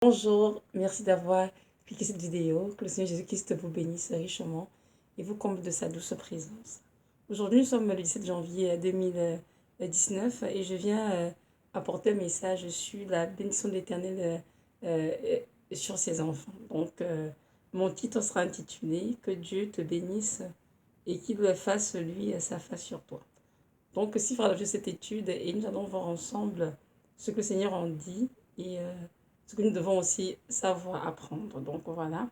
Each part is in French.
Bonjour, merci d'avoir cliqué cette vidéo. Que le Seigneur Jésus-Christ vous bénisse richement et vous comble de sa douce présence. Aujourd'hui, nous sommes le 17 janvier 2019 et je viens apporter un message sur la bénédiction de l'Éternel sur ses enfants. Mon titre sera intitulé « Que Dieu te bénisse et qu'il fasse lui sa face sur toi ». Donc, si frère, de cette étude et nous allons voir ensemble ce que le Seigneur en dit et ce que nous devons aussi savoir apprendre. Donc, voilà.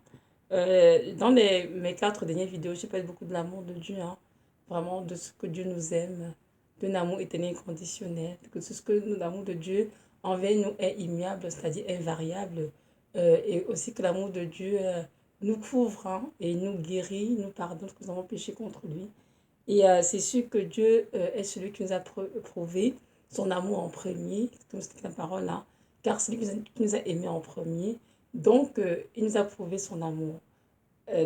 Dans mes 4 dernières vidéos, j'ai parlé beaucoup de l'amour de Dieu, hein. Vraiment de ce que Dieu nous aime, d'un amour éternel et inconditionnel, que ce que l'amour de Dieu envers nous est immuable, c'est-à-dire invariable, et aussi que l'amour de Dieu nous couvre, hein, et nous guérit, nous pardonne, que nous avons péché contre lui. Et c'est sûr que Dieu est celui qui nous a prouvé son amour en premier, comme c'est la parole là, car c'est lui qui nous a aimés en premier. Donc, il nous a prouvé son amour.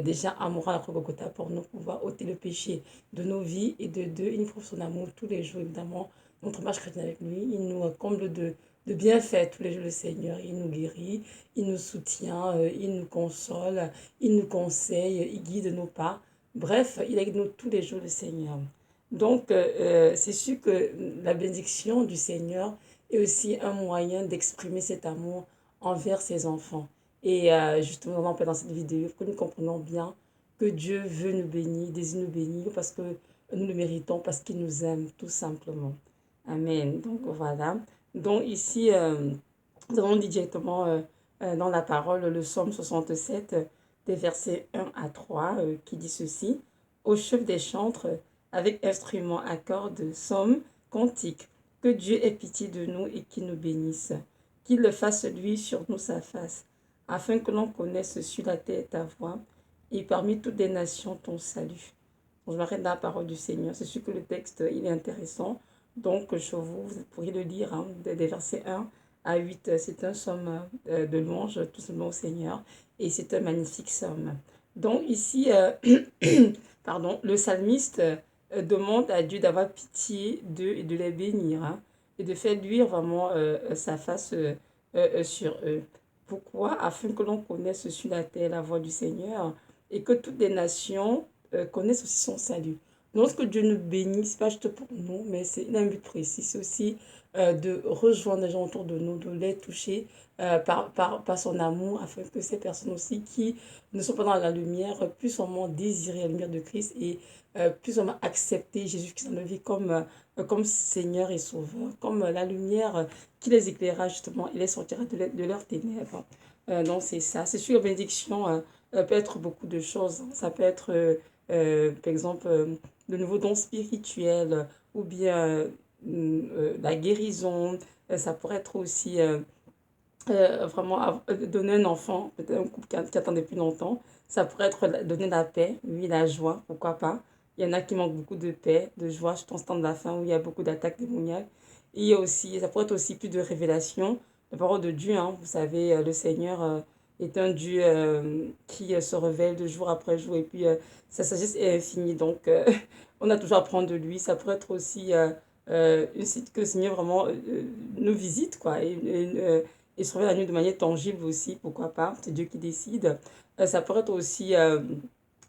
Déjà, amour à la croix Golgotha pour nous pouvoir ôter le péché de nos vies. Et de deux, il nous prouve son amour tous les jours, évidemment. Notre marche chrétienne avec lui, il nous comble de bienfaits tous les jours, le Seigneur. Il nous guérit, il nous soutient, il nous console, il nous conseille, il guide nos pas. Bref, il est avec nous tous les jours, le Seigneur. Donc, c'est sûr que la bénédiction du Seigneur est aussi un moyen d'exprimer cet amour envers ses enfants. Et justement, on va en parler dans cette vidéo, que nous comprenons bien que Dieu veut nous bénir, désire nous bénir parce que nous le méritons, parce qu'il nous aime, tout simplement. Amen. Donc, voilà. Donc, ici, nous avons dit directement dans la parole le psaume 67, des versets 1 à 3, qui dit ceci. Au chef des chantres, avec instruments à cordes, psaumes, cantiques, que Dieu ait pitié de nous et qu'il nous bénisse, qu'il le fasse lui sur nous sa face, afin que l'on connaisse sur la terre ta voix, et parmi toutes les nations ton salut. Donc, je m'arrête dans la parole du Seigneur. C'est sûr que le texte, il est intéressant. Donc, vous pourriez le lire, hein, des versets 1 à 8. C'est un psaume de louange, tout simplement au Seigneur. Et c'est un magnifique psaume. Donc, ici, pardon, le psalmiste demande à Dieu d'avoir pitié d'eux et de les bénir, hein, et de faire luire vraiment sa face sur eux. Pourquoi? Afin que l'on connaisse sur la terre la voix du Seigneur et que toutes les nations connaissent aussi son salut. Lorsque Dieu nous bénit, ce n'est pas juste pour nous, mais c'est un but précis. C'est aussi de rejoindre les gens autour de nous, de les toucher par son amour, afin que ces personnes aussi qui ne sont pas dans la lumière puissent vraiment désirer la lumière de Christ et puissent vraiment accepter Jésus-Christ dans leur vie comme Seigneur et Sauveur, comme la lumière qui les éclairera justement et les sortira de leurs ténèbres. Donc c'est ça. C'est sûr, la bénédiction peut être beaucoup de choses. Ça peut être, par exemple, de nouveaux dons spirituels ou bien la guérison. Ça pourrait être aussi vraiment donner un enfant, peut-être un couple qui attend depuis longtemps. Ça pourrait être donner la paix, oui, la joie, pourquoi pas. Il y en a qui manquent beaucoup de paix, de joie, je pense, temps de la fin où il y a beaucoup d'attaques démoniaques. Et il y a aussi, ça pourrait être aussi plus de révélation. La parole de Dieu, hein, vous savez, le Seigneur est un Dieu qui se révèle de jour après jour et puis sa sagesse est infinie. Donc, on a toujours à apprendre de lui. Ça pourrait être aussi une site que le Seigneur vraiment nous visite, quoi. Et se révéler à nous de manière tangible aussi, pourquoi pas. C'est Dieu qui décide. Ça pourrait être aussi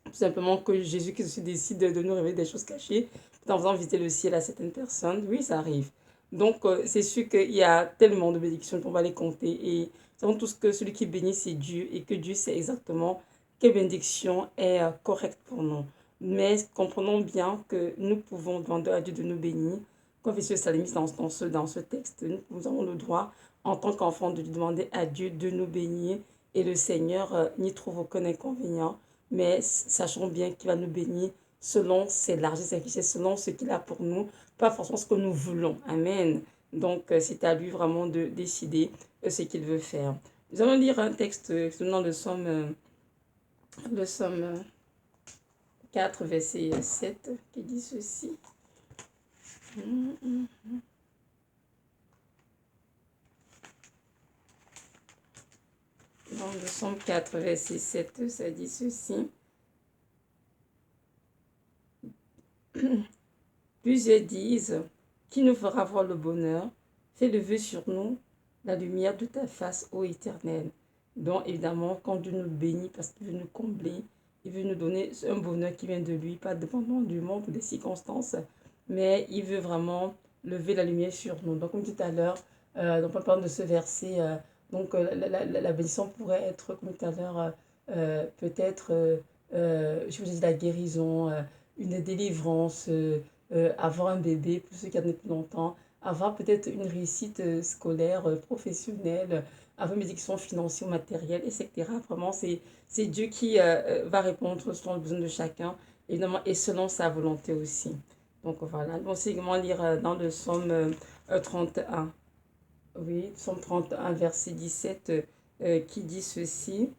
tout simplement que Jésus qui aussi décide de nous révéler des choses cachées, en faisant visiter le ciel à certaines personnes. Oui, ça arrive. Donc, c'est sûr qu'il y a tellement de bénédictions qu'on va les compter. Et nous savons tous que celui qui bénit, c'est Dieu. Et que Dieu sait exactement quelle bénédiction est correcte pour nous. Mais comprenons bien que nous pouvons demander à Dieu de nous bénir. Comme fait le psalmiste dans ce texte, nous avons le droit, en tant qu'enfant, de lui demander à Dieu de nous bénir. Et le Seigneur n'y trouve aucun inconvénient. Mais sachons bien qu'il va nous bénir selon ses largesses et richesses, selon ce qu'il a pour nous, pas forcément ce que nous voulons. Amen. Donc, c'est à lui vraiment de décider ce qu'il veut faire. Nous allons lire un texte dans le psaume 4, verset 7, qui dit ceci. Dans le psaume 4, verset 7, ça dit ceci. Plusieurs disent, qui nous fera voir le bonheur? Fais lever sur nous la lumière de ta face, ô Éternel. Donc, évidemment, quand Dieu nous bénit parce qu'il veut nous combler, il veut nous donner un bonheur qui vient de lui, pas dépendant du monde ou des circonstances, mais il veut vraiment lever la lumière sur nous. Donc, comme tout à l'heure, donc, en parlant de ce verset, la bénédiction pourrait être, comme tout à l'heure, peut-être, je vous dis, la guérison, une délivrance, avoir un bébé pour ceux qui en ont plus longtemps, avoir peut-être une réussite scolaire, professionnelle, avoir une bénédiction financière, matérielle, etc. Vraiment, c'est Dieu qui va répondre selon le besoin de chacun, évidemment, et selon sa volonté aussi. Donc voilà, on sait également lire dans le psaume 31. Oui, psaume 31, verset 17, qui dit ceci.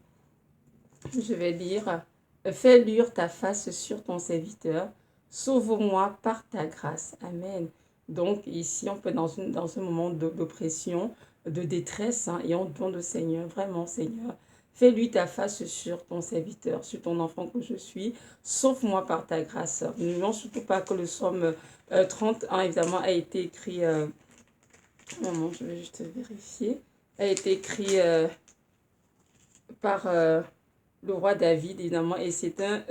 Je vais lire. Fais luire ta face sur ton serviteur. Sauve-moi par ta grâce. Amen. Donc ici, on peut dans un moment d'oppression, de détresse, hein, et on demande au Seigneur, vraiment Seigneur, fais-lui ta face sur ton serviteur, sur ton enfant que je suis. Sauve-moi par ta grâce. N'oublions surtout pas que le psaume 31, évidemment, a été écrit... moment, je vais juste vérifier. A été écrit par le roi David, évidemment, et c'est un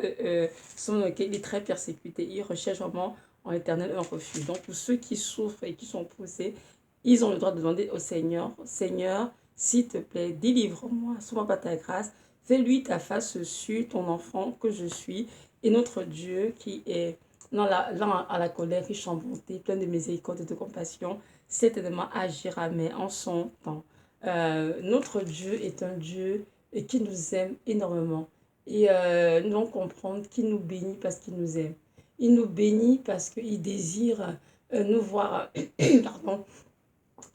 son dans lequel il est très persécuté. Il recherche vraiment en éternel un refuge. Donc, pour ceux qui souffrent et qui sont poussés, ils ont le droit de demander au Seigneur, Seigneur, s'il te plaît, délivre-moi, sauve-moi par ta grâce, fais-lui ta face sur ton enfant que je suis, et notre Dieu qui est lent à la colère, riche en bonté, plein de miséricorde et de compassion, certainement agira, mais en son temps. Notre Dieu est un Dieu et qui nous aime énormément. Et nous devons comprendre qu'il nous bénit parce qu'il nous aime. Il nous bénit parce qu'il désire nous voir, pardon,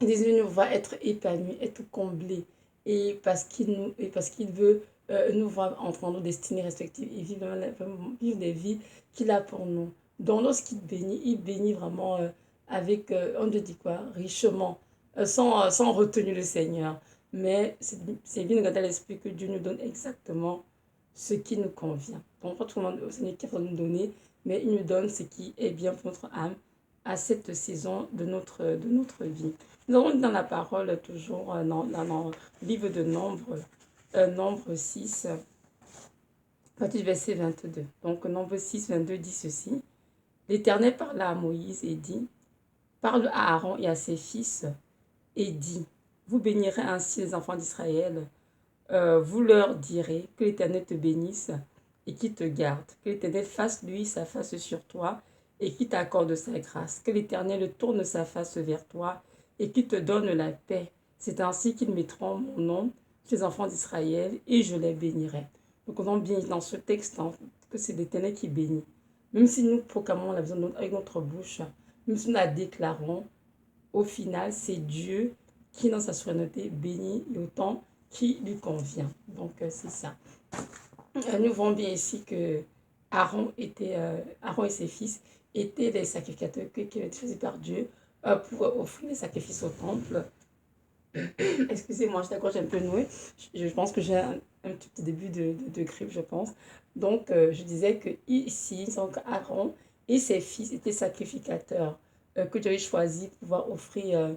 il désire nous voir être épanouis, être comblés. Et parce qu'il veut nous voir entrer nos destinées respectives et vivre des vies qu'il a pour nous. Donc lorsqu'il bénit, il bénit vraiment avec, on dit quoi, richement, sans retenue le Seigneur. Mais c'est bien de garder à l'esprit que Dieu nous donne exactement ce qui nous convient. Donc, pas tout le monde au Seigneur qui va nous donner, mais il nous donne ce qui est bien pour notre âme à cette saison de notre vie. Nous avons dans la parole toujours dans le livre de Nombre, Nombre 6, à partir du verset 22. Donc, Nombre 6, 22 dit ceci. L'Éternel parla à Moïse et dit, parle à Aaron et à ses fils et dit, vous bénirez ainsi les enfants d'Israël. Vous leur direz que l'Éternel te bénisse et qu'il te garde. Que l'Éternel fasse lui sa face sur toi et qu'il t'accorde sa grâce. Que l'Éternel tourne sa face vers toi et qu'il te donne la paix. C'est ainsi qu'ils mettront mon nom sur les enfants d'Israël et je les bénirai. Donc on voit bien dans ce texte hein, que c'est l'Éternel qui bénit. Même si nous proclamons la vision avec notre bouche, même si nous la déclarons, au final, c'est Dieu qui, dans sa souveraineté, bénit et autant qui lui convient. Donc, c'est ça. Nous voyons bien ici que Aaron et ses fils étaient les sacrificateurs qui avaient été choisis par Dieu pour offrir les sacrifices au temple. Excusez-moi, je t'accorde, j'ai un peu noué. Je pense que j'ai un petit début de grippe, je pense. Donc, je disais que ici, donc Aaron et ses fils étaient sacrificateurs que Dieu avait choisis pour pouvoir offrir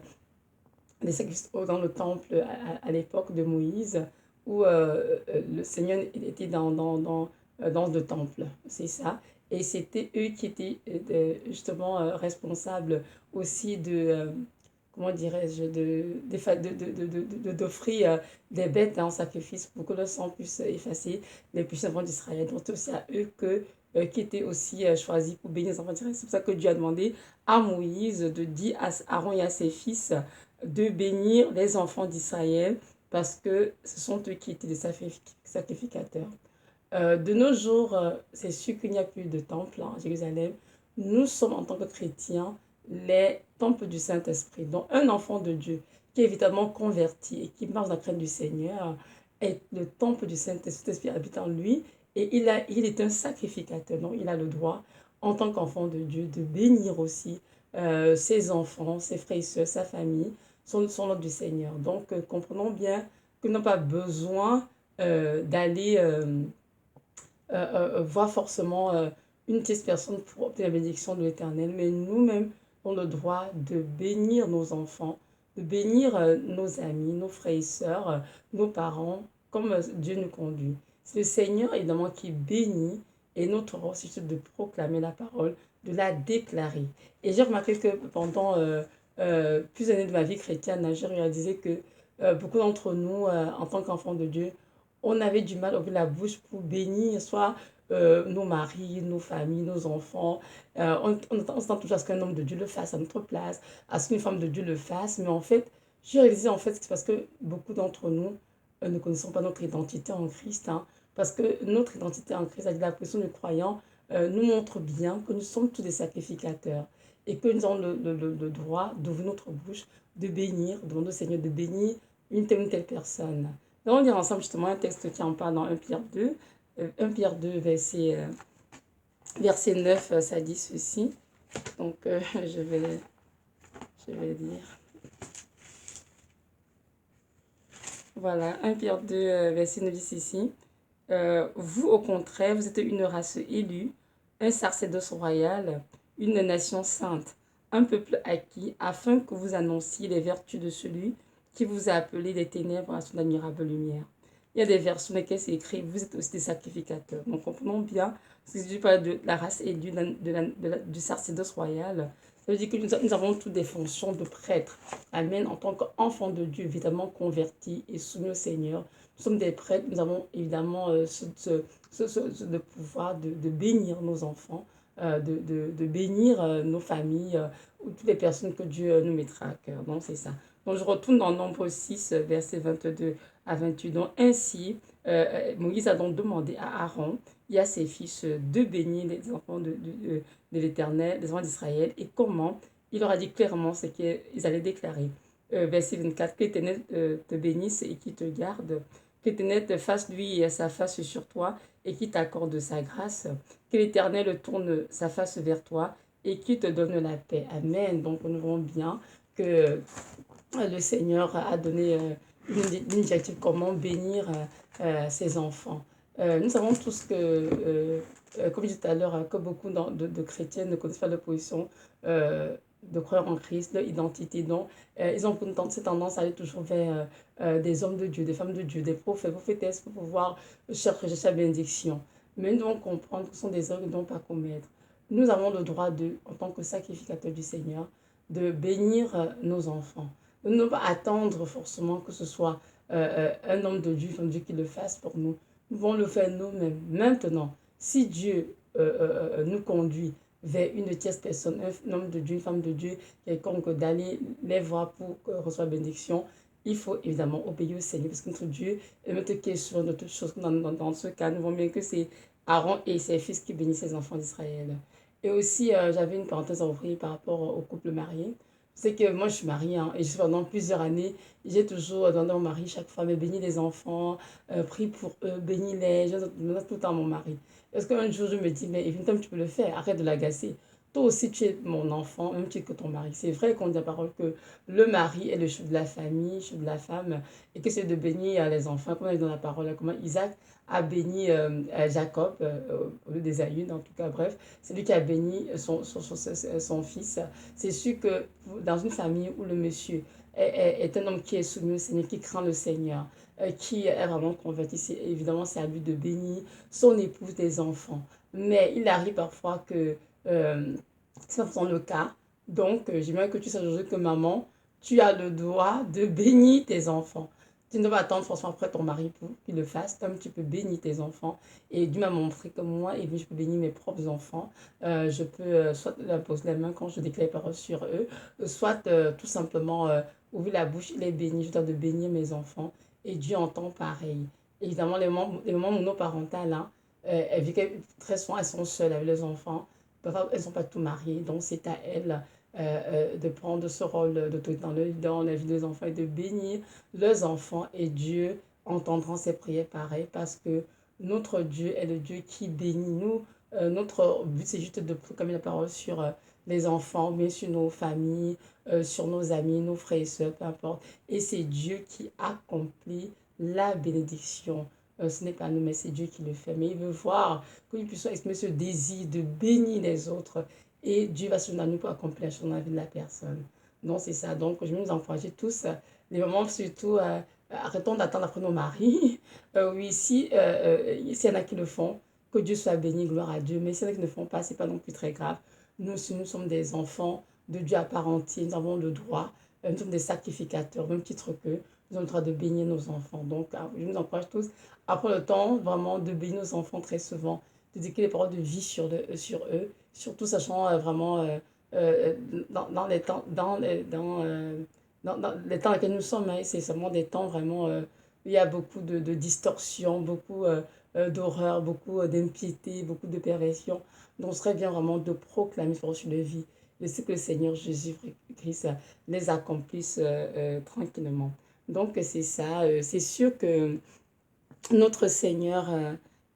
des sacrifices dans le temple à l'époque de Moïse, où le Seigneur était dans le temple, c'est ça. Et c'était eux qui étaient justement responsables aussi comment dirais-je, d'offrir des bêtes en sacrifice pour que le sang puisse effacer les péchés d'Israël. Donc c'est aussi à eux qui étaient aussi choisis pour bénir les enfants d'Israël. C'est pour ça que Dieu a demandé à Moïse de dire à Aaron et à ses fils de bénir les enfants d'Israël parce que ce sont eux qui étaient des sacrificateurs. De nos jours, c'est sûr qu'il n'y a plus de temple à Jérusalem. Nous sommes en tant que chrétiens les temples du Saint-Esprit. Donc un enfant de Dieu qui est évidemment converti et qui marche dans la crainte du Seigneur est le temple du Saint-Esprit habite en lui et il est un sacrificateur. Donc il a le droit en tant qu'enfant de Dieu de bénir aussi ses enfants, ses frères et sœurs, sa famille, son nom du Seigneur. Donc comprenons bien que nous n'avons pas besoin d'aller voir forcément une tierce personne pour obtenir la bénédiction de l'Éternel, mais nous-mêmes avons le droit de bénir nos enfants, de bénir nos amis, nos frères et sœurs, nos parents, comme Dieu nous conduit. C'est le Seigneur, évidemment, qui bénit et notre rôle, c'est juste de proclamer la parole, de la déclarer. Et j'ai remarqué que pendant plusieurs années de ma vie chrétienne, j'ai réalisé que beaucoup d'entre nous, en tant qu'enfants de Dieu, on avait du mal à ouvrir la bouche pour bénir, soit nos maris, nos familles, nos enfants. On s'attend toujours à ce qu'un homme de Dieu le fasse à notre place, à ce qu'une femme de Dieu le fasse. Mais en fait, j'ai réalisé en fait que c'est parce que beaucoup d'entre nous ne connaissons pas notre identité en Christ. Hein, parce que notre identité en Christ, c'est-à-dire la position du croyant, nous montre bien que nous sommes tous des sacrificateurs et que nous avons le droit d'ouvrir notre bouche, de bénir, de demander au Seigneur de bénir une telle personne. Donc, on va lire ensemble justement un texte qui en parle dans 1 Pierre 2. 1 Pierre 2, verset 9, ça dit ceci. Donc, je vais lire. Voilà, 1 Pierre 2, verset 9 dit ceci. Vous, au contraire, vous êtes une race élue, un sacerdoce royal, une nation sainte, un peuple acquis, afin que vous annonciez les vertus de celui qui vous a appelé des ténèbres à son admirable lumière. Il y a des versions dans lesquelles c'est écrit, vous êtes aussi des sacrificateurs. Donc comprenons bien, parce que si je parle de la race élue, du sacerdoce royal, ça veut dire que nous avons toutes des fonctions de prêtres. Amen. En tant qu'enfants de Dieu, évidemment convertis et soumis au Seigneur, nous sommes des prêtres, nous avons évidemment le pouvoir de bénir nos enfants, de bénir nos familles, ou toutes les personnes que Dieu nous mettra à cœur. Donc c'est ça. Donc je retourne dans Nombre 6, versets 22 à 28. Donc ainsi, Moïse a donc demandé à Aaron et à ses fils de bénir les enfants de l'Éternel, les enfants d'Israël, et comment il leur a dit clairement ce qu'ils allaient déclarer. Verset 24, que l'Éternel te bénisse et qui te garde, que l'Éternel te fasse lui et sa face sur toi et qui t'accorde sa grâce, que l'Éternel tourne sa face vers toi et qui te donne la paix. Amen. Donc nous voyons bien que le Seigneur a donné une directive comment bénir ses enfants. Nous savons tous que, comme je disais tout à l'heure, que beaucoup de chrétiens ne connaissent pas leur position de croire en Christ, leur identité. Donc, ils ont cette tendance à aller toujours vers des hommes de Dieu, des femmes de Dieu, des prophètes, prophétesses pour pouvoir chercher sa bénédiction. Mais nous devons comprendre que ce sont des œuvres que nous ne devons pas commettre. Nous avons le droit, en tant que sacrificateurs du Seigneur, de bénir nos enfants. Nous ne devons pas attendre forcément que ce soit un homme de Dieu, une femme de Dieu qui le fasse pour nous. Nous devons le faire nous-mêmes. Maintenant, si Dieu nous conduit vers une tierce personne, un homme de Dieu, une femme de Dieu, quelconque, d'aller les voir pour recevoir la bénédiction, il faut évidemment obéir au Seigneur, parce que notre Dieu est notre question de toutes choses. Dans ce cas, nous voyons bien que c'est Aaron et ses fils qui bénissent les enfants d'Israël. Et aussi, j'avais une parenthèse à ouvrir par rapport au couple marié. C'est que moi, je suis mariée, hein, et pendant plusieurs années, j'ai toujours demandé à mon mari, chaque fois, mais bénis les enfants, prie pour eux, bénis-les, je demande tout le temps à mon mari. Parce qu'un jour, je me dis, mais évidemment, tu peux le faire, arrête de l'agacer. Toi aussi, tu es mon enfant, même tu es que ton mari. C'est vrai qu'on dit la parole que le mari est le chef de la famille, chef de la femme, et que c'est de bénir les enfants, comme on dit dans la parole, comment Isaac a béni Jacob, au lieu d'Ésaü, en tout cas, bref, c'est lui qui a béni son fils. C'est sûr que dans une famille où le monsieur est un homme qui est soumis au Seigneur, qui craint le Seigneur, qui est vraiment converti, évidemment, c'est à lui de bénir son épouse, des enfants. Mais il arrive parfois que c'est pas le cas. Donc, j'aimerais que tu saches aujourd'hui que maman, tu as le droit de bénir tes enfants. Tu ne dois pas attendre forcément après ton mari pour qu'il le fasse. Comme tu peux bénir tes enfants. Et Dieu m'a montré que moi, et je peux bénir mes propres enfants. Je peux soit leur poser la main quand je déclare paroles sur eux, soit tout simplement ouvrir la bouche, les bénir. Je dois de bénir mes enfants. Et Dieu entend pareil. Évidemment, les moments monoparentales, hein, elles vivent très souvent, elles sont seules avec les enfants. Parfois, elles ne sont pas toutes mariées. Donc, c'est à elles de prendre ce rôle dans la vie des enfants et de bénir leurs enfants. Et Dieu entendra ces prières pareilles parce que notre Dieu est le Dieu qui bénit. Nous, notre but, c'est juste de proclamer la parole sur les enfants, bien sur nos familles, sur nos amis, nos frères et sœurs, peu importe. Et c'est Dieu qui accomplit la bénédiction. Ce n'est pas nous, mais c'est Dieu qui le fait. Mais il veut voir que nous puissions exprimer ce désir de bénir les autres. Et Dieu va se donner à nous pour accomplir la chose dans la vie de la personne. Donc, c'est ça. Donc, je vais nous encourager tous, les mamans surtout, arrêtons d'attendre après nos maris. Oui, si, s'il y en a qui le font, que Dieu soit béni, gloire à Dieu. Mais s'il y en a qui ne le font pas, ce n'est pas non plus très grave. Nous, si nous sommes des enfants de Dieu à part entière, nous avons le droit, nous sommes des sacrificateurs, au même titre que nous avons le droit de bénir nos enfants. Donc, je vous encourage tous à prendre le temps vraiment de bénir nos enfants très souvent, de dire les paroles de vie sur eux, surtout sachant vraiment euh, dans les temps, dans les temps dans lesquels nous sommes, hein, c'est seulement des temps vraiment où il y a beaucoup de distorsions, beaucoup d'horreur, beaucoup d'impiété, beaucoup de perversion. Donc, ce serait bien vraiment de proclamer sur de vie. Je sais que le Seigneur Jésus-Christ les accomplisse tranquillement. Donc, c'est ça. C'est sûr que notre Seigneur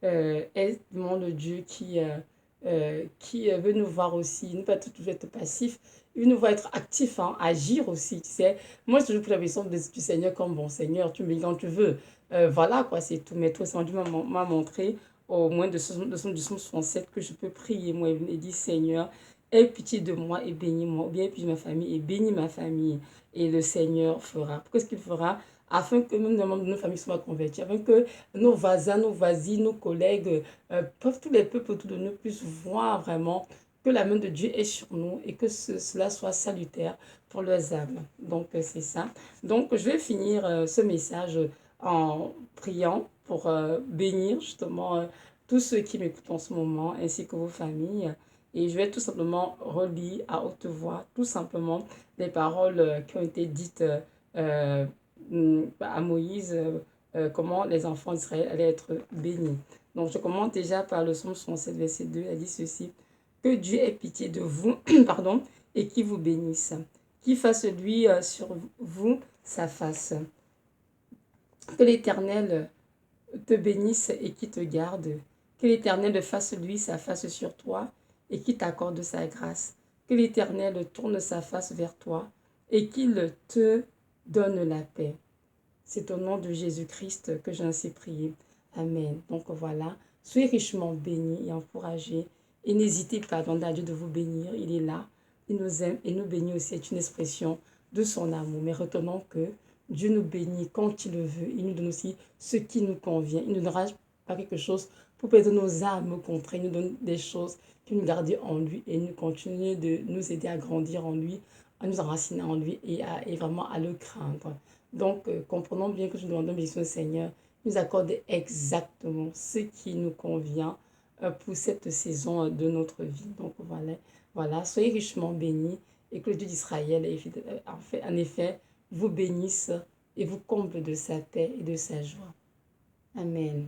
est vraiment le Dieu qui veut nous voir aussi, ne pas toujours être passif, il veut nous voir être actif, hein, agir aussi, tu sais. Moi, j'ai toujours pris la mission du Seigneur comme bon Seigneur, tu me dis quand tu veux. Voilà, quoi, c'est tout. Mais toi, Dieu m'a montré au moins du Somme 67 que je peux prier, moi, et dire Seigneur, aie pitié de moi et bénis-moi, ou bien aie pitié de ma famille et bénis ma famille. Et le Seigneur fera. Pourquoi est-ce qu'il fera? Afin que même les membres de nos familles soient convertis, afin que nos voisins, nos voisines, nos collègues, tous les peuples autour de nous puissent voir vraiment que la main de Dieu est sur nous et que cela soit salutaire pour leurs âmes. Donc, c'est ça. Donc, je vais finir ce message en priant pour bénir justement tous ceux qui m'écoutent en ce moment, ainsi que vos familles. Et je vais tout simplement relire à haute voix, tout simplement, les paroles qui ont été dites à Moïse, comment les enfants d'Israël allaient être bénis. Donc, je commence déjà par le psaume 67, verset 2. Elle dit ceci: que Dieu ait pitié de vous, pardon, et qui vous bénisse. Qui fasse lui sur vous sa face. Que l'Éternel te bénisse et qui te garde. Que l'Éternel fasse lui sa face sur toi et qui t'accorde sa grâce. Que l'Éternel tourne sa face vers toi et qu'il te donne la paix. C'est au nom de Jésus-Christ que j'ai ainsi prié. Amen. Donc voilà, soyez richement bénis et encouragés. Et n'hésitez pas à demander à Dieu de vous bénir. Il est là, il nous aime et nous bénit aussi. C'est une expression de son amour. Mais retenons que Dieu nous bénit quand il le veut. Il nous donne aussi ce qui nous convient. Il ne nous donnera pas quelque chose pour perdre nos âmes. Au contraire, il nous donne des choses qui nous garder en lui et nous continuer de nous aider à grandir en lui, à nous enraciner en lui et vraiment à le craindre. Donc, comprenons bien que je demande bénédiction au Seigneur, nous accorde exactement ce qui nous convient pour cette saison de notre vie. Donc, voilà, soyez richement bénis et que le Dieu d'Israël, en effet, vous bénisse et vous comble de sa paix et de sa joie. Amen.